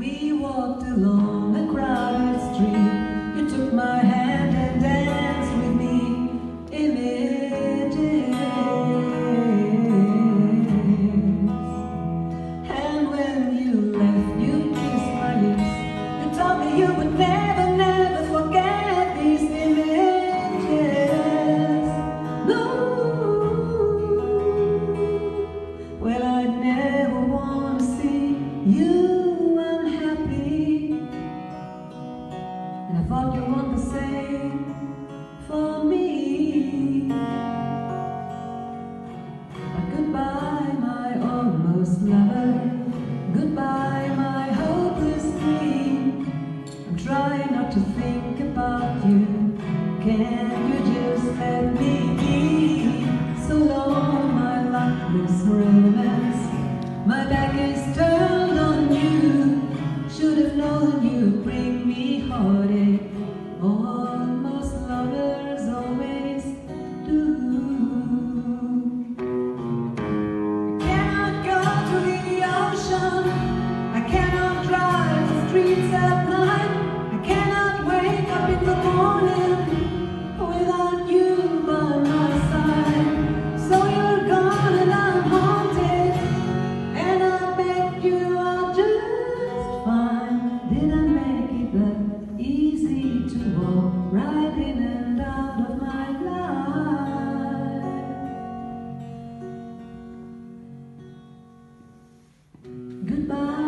We walked along a crowded street. You took my hand and danced with me. Images. And when you left, you kissed my lips. You told me you would never, never forget these images. No. Well, I'd never want to see you unhappy, and I thought you want the same for me. But goodbye, my almost lover. Goodbye, my hopeless dream. I'm trying not to think about you. Can you just let me be? So long, my luckless romance. My back is turned on you. Should have known you'd bring me heartache. Almost lovers always do. I cannot go to the ocean. I cannot drive the streets at night. I cannot wake up in the morning without you by my side. So you're gone and I'm haunted, and I bet you are just fine. Did I make it that easy to walk right in and out of my life? Goodbye.